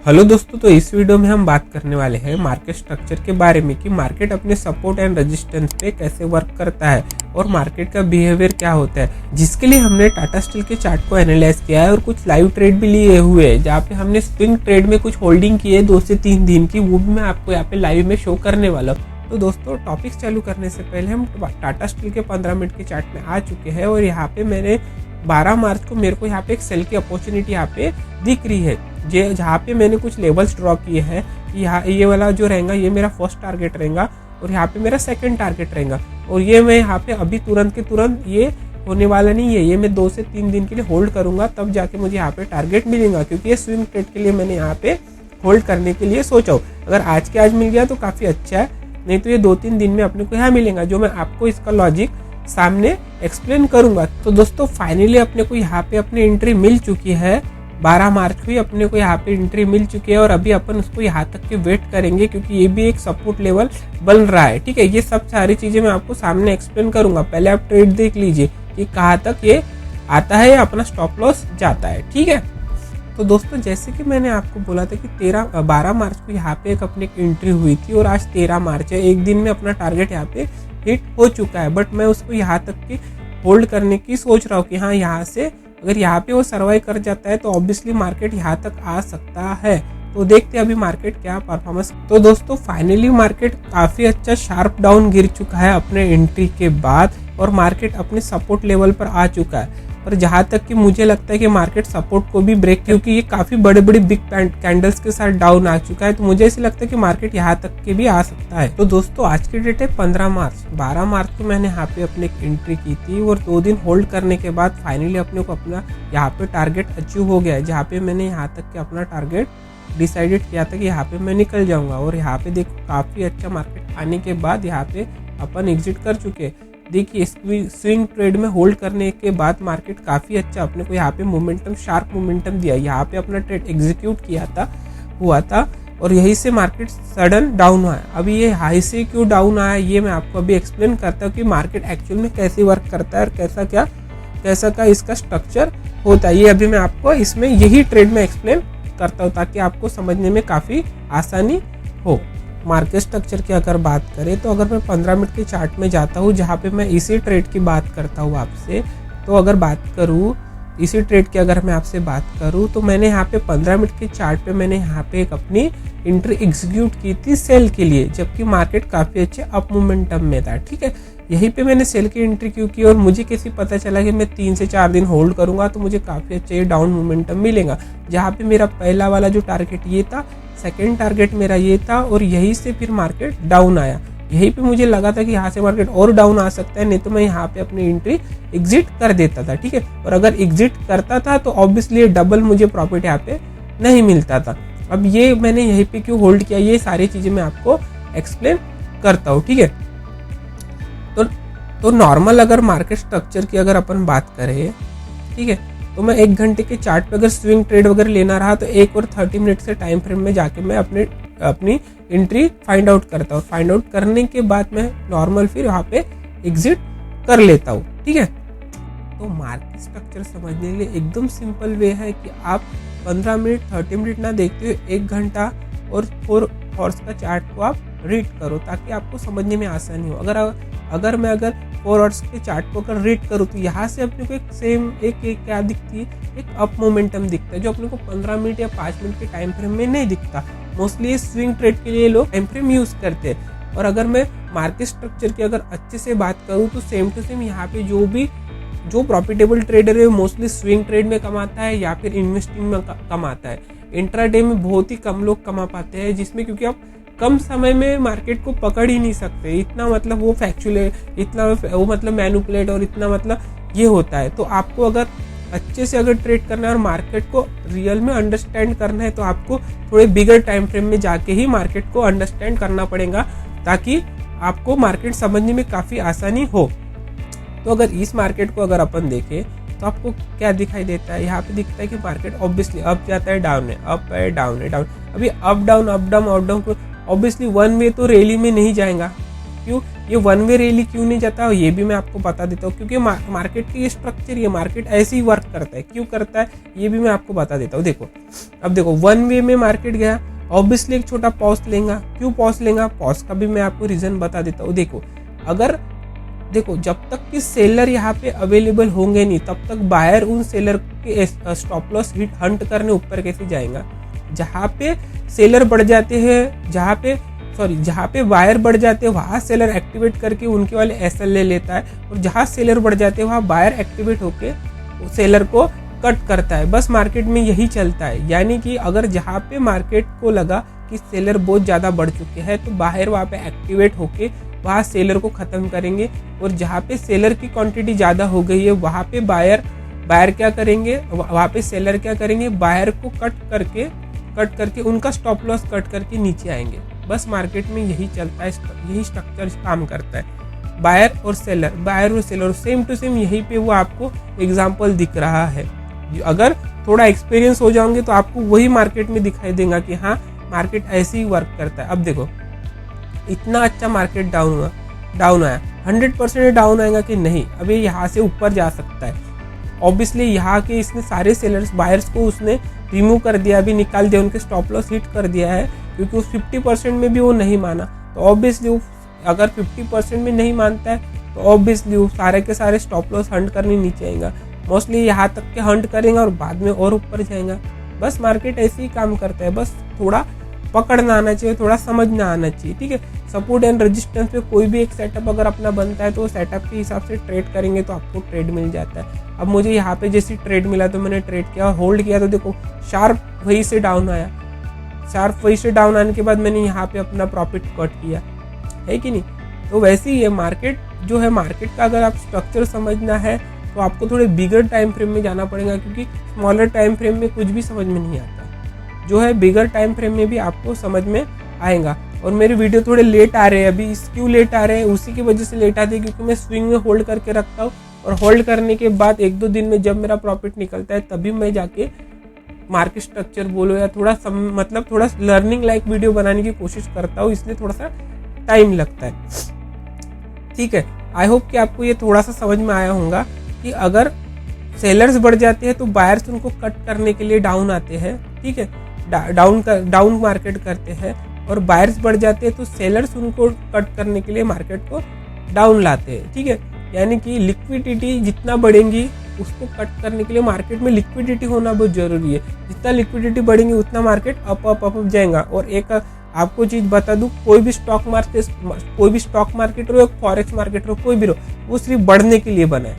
Hello दोस्तों, तो इस वीडियो में हम बात करने वाले हैं मार्केट स्ट्रक्चर के बारे में कि मार्केट अपने सपोर्ट एंड रेजिस्टेंस पे कैसे वर्क करता है और मार्केट का बिहेवियर क्या होता है, जिसके लिए हमने टाटा स्टील के चार्ट को एनालाइज किया है और कुछ लाइव ट्रेड भी लिए हुए हैं जहाँ पे हमने स्विंग ट्रेड में कुछ होल्डिंग की है 2 से 3 दिन की, वो भी मैं आपको यहाँ पे लाइव में शो करने वाला हूँ। तो दोस्तों, टॉपिक्स चालू करने से पहले हम टाटा स्टील के 15 मिनट के चार्ट में आ चुके हैं और यहाँ पे मैंने 12 मार्च को मेरे को यहाँ पे एक सेल की अपॉर्चुनिटी यहाँ पे दिख रही है, जहाँ पे मैंने कुछ लेवल्स ड्रॉ किए हैं। यहाँ ये वाला जो रहेगा ये मेरा फर्स्ट टारगेट रहेगा और यहाँ पे मेरा सेकंड टारगेट रहेगा और ये मैं यहाँ पे अभी तुरंत के तुरंत ये होने वाला नहीं है, ये मैं 2 से 3 दिन के लिए होल्ड करूंगा, तब जाके मुझे यहाँ पे टारगेट मिलेगा, क्योंकि ये स्विंग ट्रेड के लिए मैंने यहाँ पे होल्ड करने के लिए सोचा हूँ। अगर आज के आज मिल गया तो काफ़ी अच्छा है, नहीं तो ये 2-3 दिन में अपने को यहाँ मिलेगा, जो मैं आपको इसका लॉजिक सामने एक्सप्लेन करूंगा। तो दोस्तों, फाइनली अपने को यहाँ पे अपनी एंट्री मिल चुकी है। 12 मार्च को ही अपने को यहाँ पे एंट्री मिल चुकी है और अभी अपन उसको यहाँ तक के वेट करेंगे, क्योंकि ये भी एक सपोर्ट लेवल बन रहा है। ठीक है, ये सब सारी चीजें मैं आपको सामने एक्सप्लेन करूंगा। पहले आप ट्रेड देख लीजिए कि कहाँ तक ये आता है या अपना स्टॉप लॉस जाता है। ठीक है, तो दोस्तों, जैसे कि मैंने आपको बोला था कि 12 मार्च को यहाँ पे एक अपनी एंट्री हुई थी और आज 13 मार्च है, एक दिन में अपना टारगेट यहाँ पे हिट हो चुका है, बट मैं उसको यहाँ तक की होल्ड करने की सोच रहा हूँ कि हाँ, यहाँ से अगर यहाँ पे वो सर्वाइव कर जाता है तो ऑब्वियसली मार्केट यहाँ तक आ सकता है। तो देखते हैं अभी मार्केट क्या परफॉर्मेंस। तो दोस्तों, फाइनली मार्केट काफी अच्छा शार्प डाउन गिर चुका है अपने एंट्री के बाद और मार्केट अपने सपोर्ट लेवल पर आ चुका है। पर जहां तक कि मुझे लगता है कि मार्केट सपोर्ट को भी ब्रेक, क्योंकि ये काफी बड़े बड़े बिग कैंडल्स के साथ डाउन आ चुका है, तो मुझे ऐसे लगता है कि मार्केट यहाँ तक के भी आ सकता है। तो दोस्तों, आज की डेट है 15 मार्च। 12 मार्च को मैंने यहाँ पे अपने एंट्री की थी और 2 दिन होल्ड करने के बाद फाइनली अपने को अपना यहाँ पे टारगेट अचीव हो गया है, जहाँ पे मैंने यहाँ तक के अपना टारगेट डिसाइडेड किया था कि यहाँ पे मैं निकल जाऊंगा। और यहाँ पे देखो, काफी अच्छा मार्केट आने के बाद यहाँ पे अपन एग्जिट कर चुके। देखिए, स्विंग ट्रेड में होल्ड करने के बाद मार्केट काफी अच्छा अपने को यहाँ पे मोमेंटम, शार्प मोमेंटम दिया। यहाँ पे अपना ट्रेड एग्जीक्यूट हुआ था और यही से मार्केट सडन डाउन हुआ है। अभी ये हाई से क्यों डाउन आया, ये मैं आपको अभी एक्सप्लेन करता हूँ कि मार्केट एक्चुअल में कैसे वर्क करता है और कैसा क्या इसका स्ट्रक्चर होता है। ये अभी मैं आपको इसमें यही ट्रेड में एक्सप्लेन करता हूँ ताकि आपको समझने में काफी आसानी हो। मार्केट स्ट्रक्चर की अगर बात करें तो अगर मैं 15 मिनट के चार्ट में जाता हूँ, जहाँ पे मैं इसी ट्रेड की बात करता हूँ आपसे, तो अगर बात करूँ इसी ट्रेड की अगर मैं आपसे बात करूँ तो मैंने यहाँ पे 15 मिनट के चार्ट पे मैंने यहाँ पे एक अपनी एंट्री एग्जीक्यूट की थी सेल के लिए, जबकि मार्केट काफ़ी अच्छे अप मोमेंटम में था। ठीक है, यहीं पे मैंने सेल की एंट्री क्यों की और मुझे कैसे पता चला कि मैं 3 से 4 दिन होल्ड करूंगा तो मुझे काफ़ी अच्छा ये डाउन मोमेंटम मिलेगा। जहाँ पे मेरा पहला वाला जो टारगेट ये था, सेकेंड टारगेट मेरा ये था और यहीं से फिर मार्केट डाउन आया। यहीं पे मुझे लगा था कि यहाँ से मार्केट और डाउन आ सकता है, नहीं तो मैं यहाँ पे अपनी एंट्री एग्जिट कर देता था। ठीक है, और अगर एग्जिट करता था तो ऑब्वियसली डबल मुझे प्रॉफिट यहाँ पे नहीं मिलता था। अब ये मैंने यहीं पे क्यों होल्ड किया, ये सारी चीजें मैं आपको एक्सप्लेन करता हूँ। ठीक है, तो नॉर्मल अगर मार्केट स्ट्रक्चर की अगर अपन बात करें, ठीक है, तो मैं 1 घंटे के चार्ट पे अगर स्विंग ट्रेड वगैरह लेना रहा तो 1 और 30 मिनट से टाइम फ्रेम में जाके मैं अपनी एंट्री फाइंड आउट करता हूँ। फाइंड आउट करने के बाद मैं नॉर्मल फिर वहाँ पे एग्जिट कर लेता हूँ। ठीक है, तो मार्केट स्ट्रक्चर समझने के लिए एकदम सिंपल वे है कि आप 15 मिनट 30 मिनट ना देखते हुए 1 घंटा और 4 आवर्स का चार्ट को आप रीड करो, ताकि आपको समझने में आसानी हो। अगर मैं 4 आवर्स के चार्ट को अगर रीड करूँ तो यहाँ से अपने को एक क्या दिखती है, एक अप मोमेंटम दिखता है, जो अपने को 15 मिनट या 5 मिनट के टाइम फ्रेम में नहीं दिखता। मोस्टली स्विंग ट्रेड के लिए लोग टाइम फ्रेम यूज करते हैं। और अगर मैं मार्केट स्ट्रक्चर की अगर अच्छे से बात करूँ तो सेम टू सेम यहाँ पे जो प्रॉफिटेबल ट्रेडर है मोस्टली स्विंग ट्रेड में कमाता है या फिर इन्वेस्टिंग में कमाता है। इंट्राडे में बहुत ही कम लोग कमा पाते हैं, जिसमें क्योंकि आप कम समय में मार्केट को पकड़ ही नहीं सकते, इतना मतलब वो फैक्चुअल है, इतना वो मतलब मैनिपुलेट और इतना मतलब ये होता है। तो आपको अगर अच्छे से अगर ट्रेड करना है और मार्केट को रियल में अंडरस्टैंड करना है तो आपको थोड़े बिगर टाइम फ्रेम में जाके ही मार्केट को अंडरस्टैंड करना पड़ेगा, ताकि आपको मार्केट समझने में काफ़ी आसानी हो। तो अगर इस मार्केट को अगर अपन देखें तो आपको क्या दिखाई देता है, यहाँ पे दिखता है कि मार्केट ऑब्वियसली अप जाता है, डाउन है, अप है, डाउन है, डाउन। अभी up down obviously one way तो रैली में नहीं जाएगा। क्यों? ये वन वे रैली क्यों नहीं जाता ये भी मैं आपको बता देता हूँ, क्योंकि मार्केट की ये स्ट्रक्चर, ये मार्केट ऐसे ही वर्क करता है। क्यों करता है ये भी मैं आपको बता देता हूँ। देखो अब देखो वन वे में मार्केट गया, ऑब्वियसली एक छोटा पॉज लेगा। क्यों पॉज लेगा, पॉज का भी मैं आपको रीजन बता देता हूँ। देखो जब तक कि सेलर यहाँ पे अवेलेबल होंगे नहीं तब तक बायर उन सेलर के स्टॉप लॉस हिट हंट करने ऊपर कैसे जाएगा। जहाँ पे सेलर बढ़ जाते हैं, जहाँ पे बायर बढ़ जाते हैं वहाँ सेलर एक्टिवेट करके उनके वाले एसएल ले लेता है, और जहाँ सेलर बढ़ जाते हैं वहाँ बायर एक्टिवेट होके सेलर को कट करता है। बस मार्केट में यही चलता है। यानी कि अगर जहाँ पे मार्केट को लगा कि सेलर बहुत ज़्यादा बढ़ चुके हैं तो बाहर वहाँ पे एक्टिवेट होके वहाँ सेलर को ख़त्म करेंगे, और जहाँ पे सेलर की क्वांटिटी ज़्यादा हो गई है वहाँ पे बायर क्या करेंगे, वहाँ पे सेलर क्या करेंगे, बायर को कट करके उनका स्टॉप लॉस कट करके नीचे आएंगे। बस मार्केट में यही चलता है, यही स्ट्रक्चर काम करता है। बायर और सेलर सेम टू सेम यहीं पे वो आपको एग्जाम्पल दिख रहा है। अगर थोड़ा एक्सपीरियंस हो जाओगे तो आपको वही मार्केट में दिखाई देगा कि हाँ मार्केट ऐसे ही वर्क करता है। अब देखो इतना अच्छा मार्केट डाउन आया, 100% डाउन आएगा कि नहीं, अभी यहाँ से ऊपर जा सकता है। ऑब्वियसली यहाँ के इसने सारे सेलर्स बायर्स को उसने रिमूव कर दिया, अभी निकाल दिया, उनके स्टॉप लॉस हिट कर दिया है, क्योंकि उस 50% में भी वो नहीं माना। तो ऑब्वियसली वो अगर 50% में नहीं मानता है तो ऑब्वियसली वो सारे के सारे स्टॉप लॉस हंट करने नीचे आएगा। मोस्टली यहाँ तक के हंट करेगा और बाद में और ऊपर जाएगा। बस मार्केट ऐसे ही काम करता है, बस थोड़ा पकड़ना आना चाहिए, थोड़ा समझना आना चाहिए। ठीक है, सपोर्ट एंड रेजिस्टेंस पे कोई भी एक सेटअप अगर अपना बनता है तो सेटअप के हिसाब से ट्रेड करेंगे तो आपको ट्रेड मिल जाता है। अब मुझे यहाँ पे जैसी ट्रेड मिला तो मैंने ट्रेड किया, होल्ड किया, तो देखो शार्प वही से डाउन आया, शार्प वही से डाउन आने के बाद मैंने यहाँ पे अपना प्रॉफिट कट किया, है कि नहीं। तो वैसे ही है मार्केट जो है, मार्केट का अगर आप स्ट्रक्चर समझना है तो आपको थोड़े बिगर टाइम फ्रेम में जाना पड़ेगा, क्योंकि स्मॉलर टाइम फ्रेम में कुछ भी समझ में नहीं आता। जो है बिगर टाइम फ्रेम में भी आपको समझ में आएगा। और मेरे वीडियो थोड़े लेट आ रहे हैं अभी, क्यों लेट आ रहे हैं, उसी की वजह से लेट आते हैं क्योंकि मैं स्विंग में होल्ड करके रखता हूँ, और होल्ड करने के बाद 1-2 दिन में जब मेरा प्रॉफिट निकलता है तभी मैं जाके मार्केट स्ट्रक्चर बोलो या थोड़ा लर्निंग लाइक वीडियो बनाने की कोशिश करता हूँ, इसलिए थोड़ा सा टाइम लगता है। ठीक है, आई होप कि आपको ये थोड़ा सा समझ में आया होगा कि अगर सेलर्स बढ़ जाते हैं तो बायर्स उनको कट करने के लिए डाउन आते हैं। ठीक है, डाउन मार्केट करते हैं, और बायर्स बढ़ जाते हैं तो सेलर्स उनको कट करने के लिए मार्केट को डाउन लाते हैं। ठीक है, यानी कि लिक्विडिटी जितना बढ़ेंगी उसको कट करने के लिए मार्केट में लिक्विडिटी होना बहुत जरूरी है। जितना लिक्विडिटी बढ़ेंगी उतना मार्केट अप जाएगा। और एक आपको चीज़ बता दूं, कोई भी स्टॉक मार्केट हो, फॉरेक्स मार्केट हो, कोई भी हो, वो सिर्फ बढ़ने के लिए बना है,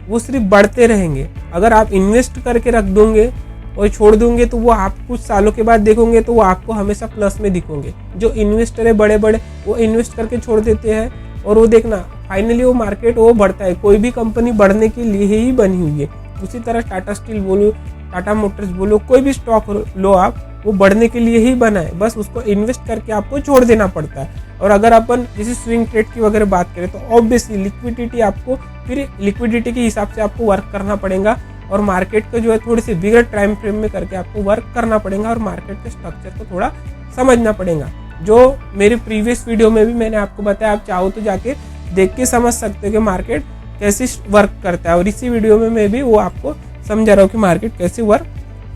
वो सिर्फ बढ़ते रहेंगे। अगर आप इन्वेस्ट करके रख दोगे और छोड़ दोगे तो वो आप कुछ सालों के बाद देखोगे तो वो आपको हमेशा प्लस में दिखोगे। जो इन्वेस्टर है बड़े बड़े, वो इन्वेस्ट करके छोड़ देते हैं, और वो देखना फाइनली वो मार्केट वो बढ़ता है। कोई भी कंपनी बढ़ने के लिए ही बनी हुई है। उसी तरह टाटा स्टील बोलो, टाटा मोटर्स बोलो, कोई भी स्टॉक लो आप, वो बढ़ने के लिए ही बना है, बस उसको इन्वेस्ट करके आपको छोड़ देना पड़ता है। और अगर अपन जैसे स्विंग ट्रेड की वगैरह बात करें तो ऑब्वियसली लिक्विडिटी आपको, फिर लिक्विडिटी के हिसाब से आपको वर्क करना पड़ेगा, और मार्केट को जो है थोड़ी सी बिगर टाइम फ्रेम में करके आपको वर्क करना पड़ेगा, और मार्केट के स्ट्रक्चर को थोड़ा समझना पड़ेगा। जो मेरे प्रीवियस वीडियो में भी मैंने आपको बताया, आप चाहो तो जाके देख के समझ सकते हो कि मार्केट कैसे वर्क करता है, और इसी वीडियो में मैं भी वो आपको समझा रहा हूँ कि मार्केट कैसे वर्क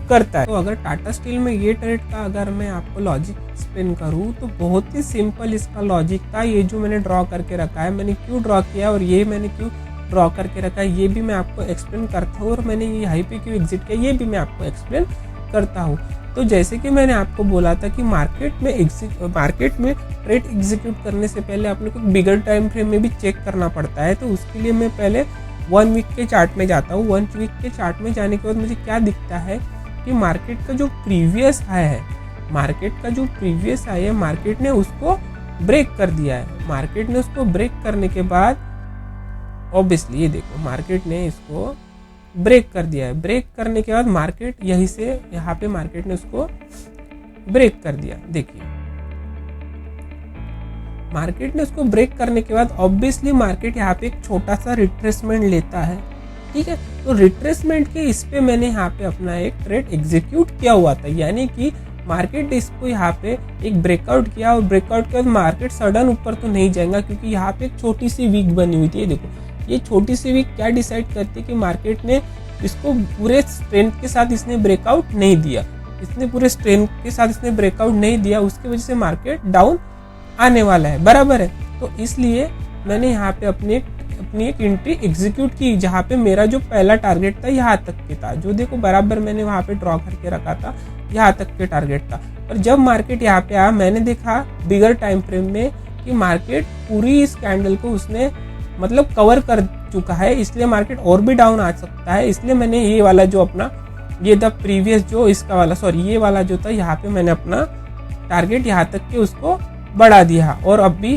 करता है। तो अगर टाटा स्टील में ये ट्रेड का अगर मैं आपको लॉजिक एक्सप्लेन करूँ तो बहुत ही सिंपल इसका लॉजिक था। ये जो मैंने ड्रॉ करके रखा है, मैंने क्यों ड्रॉ किया और ये मैंने क्यों ड्रॉ करके रखा है, ये भी मैं आपको एक्सप्लेन करता हूँ, और मैंने ये हाई पे क्यों एग्जिट किया ये भी मैं आपको एक्सप्लेन करता हूँ। तो जैसे कि मैंने आपको बोला था कि मार्केट में ट्रेड एग्जीक्यूट करने से पहले अपने को बिगर टाइम फ्रेम में भी चेक करना पड़ता है। तो उसके लिए मैं पहले 1 वीक के चार्ट में जाता हूँ। 1 वीक के चार्ट में जाने के बाद मुझे क्या दिखता है कि मार्केट का जो प्रीवियस हाई है, मार्केट ने उसको ब्रेक कर दिया है। मार्केट ने उसको ब्रेक करने के बाद ऑब्वियसली ये देखो मार्केट ने इसको ब्रेक कर दिया है। ब्रेक करने के बाद मार्केट यहीं से यहाँ पे मार्केट ने उसको ब्रेक कर दिया। देखिए मार्केट ने उसको ब्रेक करने के बाद ऑब्वियसली मार्केट यहाँ पे एक छोटा सा रिट्रेसमेंट लेता है। ठीक है, तो रिट्रेसमेंट के इस पे मैंने यहाँ पे अपना एक ट्रेड एग्जीक्यूट किया हुआ था, यानी कि मार्केट इसको यहाँ पे एक ब्रेकआउट किया और ब्रेकआउट के बाद मार्केट सडन ऊपर तो नहीं जाएगा, क्योंकि यहाँ पे एक छोटी सी वीक बनी हुई थी। देखो ये छोटी सी वीक क्या डिसाइड करती है कि मार्केट ने इसको पूरे स्ट्रेंथ के साथ इसने ब्रेकआउट नहीं दिया, इसने पूरे स्ट्रेंथ के साथ इसने ब्रेकआउट नहीं दिया, उसकी वजह से मार्केट डाउन आने वाला है, बराबर है। तो इसलिए मैंने यहाँ पे अपनी एक एंट्री एग्जीक्यूट की, जहाँ पे मेरा जो पहला टारगेट था यहाँ तक के था, जो देखो बराबर मैंने वहाँ पे ड्रॉ करके रखा था, यहाँ तक के टारगेट था। और जब मार्केट यहाँ पे आया, मैंने देखा बिगर टाइम फ्रेम में कि मार्केट पूरी इस कैंडल को उसने मतलब कवर कर चुका है, इसलिए मार्केट और भी डाउन आ सकता है। इसलिए मैंने ये वाला जो अपना ये द प्रीवियस जो इसका वाला ये वाला जो था, यहाँ पे मैंने अपना टारगेट यहाँ तक के उसको बढ़ा दिया। और अब भी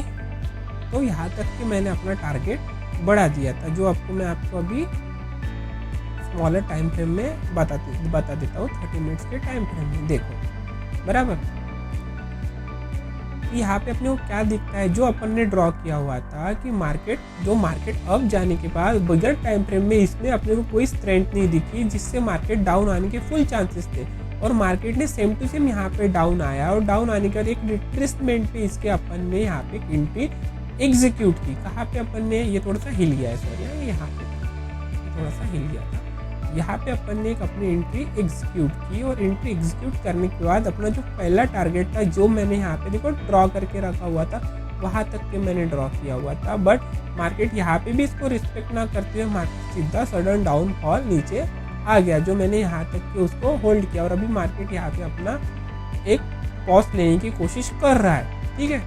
तो यहाँ तक के मैंने अपना टारगेट बढ़ा दिया था, जो मैं आपको अभी स्मॉलर टाइम फ्रेम में बता देता हूँ, 30 मिनट्स के टाइम फ्रेम में। देखो बराबर यहाँ पे अपने को क्या दिखता है, जो अपन ने ड्रॉ किया हुआ था कि मार्केट अप जाने के बाद बिगर टाइम फ्रेम में इसमें अपने को कोई स्ट्रेंथ नहीं दिखी, जिससे मार्केट डाउन आने के फुल चांसेस थे। और मार्केट ने सेम टू सेम यहाँ पे डाउन आया, और डाउन आने के बाद एक रिट्रेसमेंट पे इसके अपन ने यहाँ पे एंट्री एग्जीक्यूट की। कहाँ पे अपन ने, ये थोड़ा सा हिल गया है, सॉरी यहाँ पे थोड़ा सा हिल गया था। यहाँ पे अपन ने एक अपनी एंट्री एग्जीक्यूट की, और एंट्री एग्जीक्यूट करने के बाद अपना जो पहला टारगेट था, जो मैंने यहाँ पे देखो ड्रॉ करके रखा हुआ था, वहाँ तक के मैंने ड्रॉ किया हुआ था। बट मार्केट यहाँ पे भी इसको रिस्पेक्ट ना करते हुए मार्केट सीधा सडन डाउनफॉल नीचे आ गया, जो मैंने यहाँ तक के उसको होल्ड किया। और अभी मार्केट यहाँ पे अपना एक पॉज लेने की कोशिश कर रहा है, ठीक है।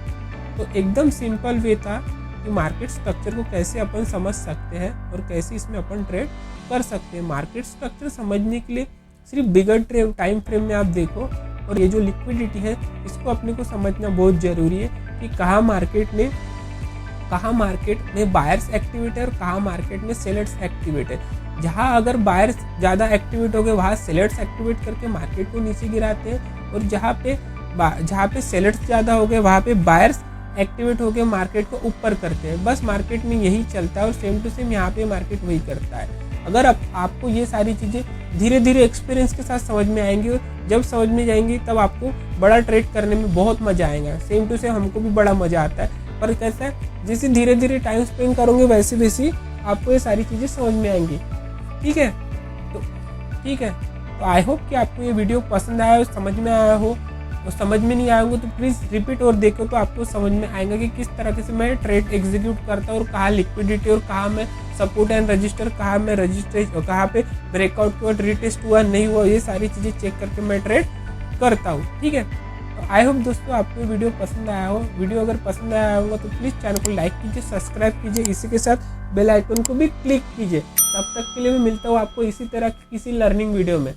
तो एकदम सिंपल वे था कि मार्केट स्ट्रक्चर को कैसे अपन समझ सकते हैं और कैसे इसमें अपन ट्रेड कर सकते हैं। मार्केट स्ट्रक्चर समझने के लिए सिर्फ बिगर टाइम फ्रेम में आप देखो, और ये जो लिक्विडिटी है इसको अपने को समझना बहुत ज़रूरी है कि कहाँ मार्केट में बायर्स एक्टिवेट है और कहाँ मार्केट में सेलर्स एक्टिवेट है। जहाँ अगर बायर्स ज़्यादा एक्टिवेट हो गए वहाँ सेलर्स एक्टिवेट करके मार्केट को नीचे गिराते हैं, और जहाँ पे सेलर्स ज़्यादा हो गए वहाँ पे बायर्स एक्टिवेट होकर मार्केट को ऊपर करते हैं। बस मार्केट में यही चलता है, और सेम टू सेम यहाँ पे मार्केट वही करता है। अगर आपको ये सारी चीज़ें धीरे धीरे एक्सपीरियंस के साथ समझ में आएंगी, और जब समझ में जाएंगी तब आपको बड़ा ट्रेड करने में बहुत मज़ा आएगा। सेम टू सेम हमको भी बड़ा मज़ा आता है, पर कैसा है जैसे धीरे धीरे टाइम स्पेंड करोगे वैसे वैसे आपको ये सारी चीज़ें समझ में आएंगी, ठीक है। तो आई होप कि आपको ये वीडियो पसंद आया हो, समझ में आया हो। और समझ में नहीं आएंगे तो प्लीज़ रिपीट और देखो, तो आपको समझ में आएगा कि किस तरह से मैं ट्रेड एग्जीक्यूट करता हूँ, और कहाँ लिक्विडिटी और कहाँ मैं सपोर्ट एंड रजिस्टर, कहाँ मैं रजिस्टर, कहाँ पे ब्रेकआउट के बाद रिटेस्ट हुआ नहीं हुआ, ये सारी चीज़ें चेक करके मैं ट्रेड करता हूँ, ठीक है। तो आई होप दोस्तों आपको वीडियो पसंद आया हो। वीडियो अगर पसंद आया होगा तो प्लीज़ चैनल को लाइक कीजिए, सब्सक्राइब कीजिए, इसी के साथ बेल आइकन को भी क्लिक कीजिए। तब तक के लिए मैं मिलता हूँ आपको इसी तरह किसी लर्निंग वीडियो में।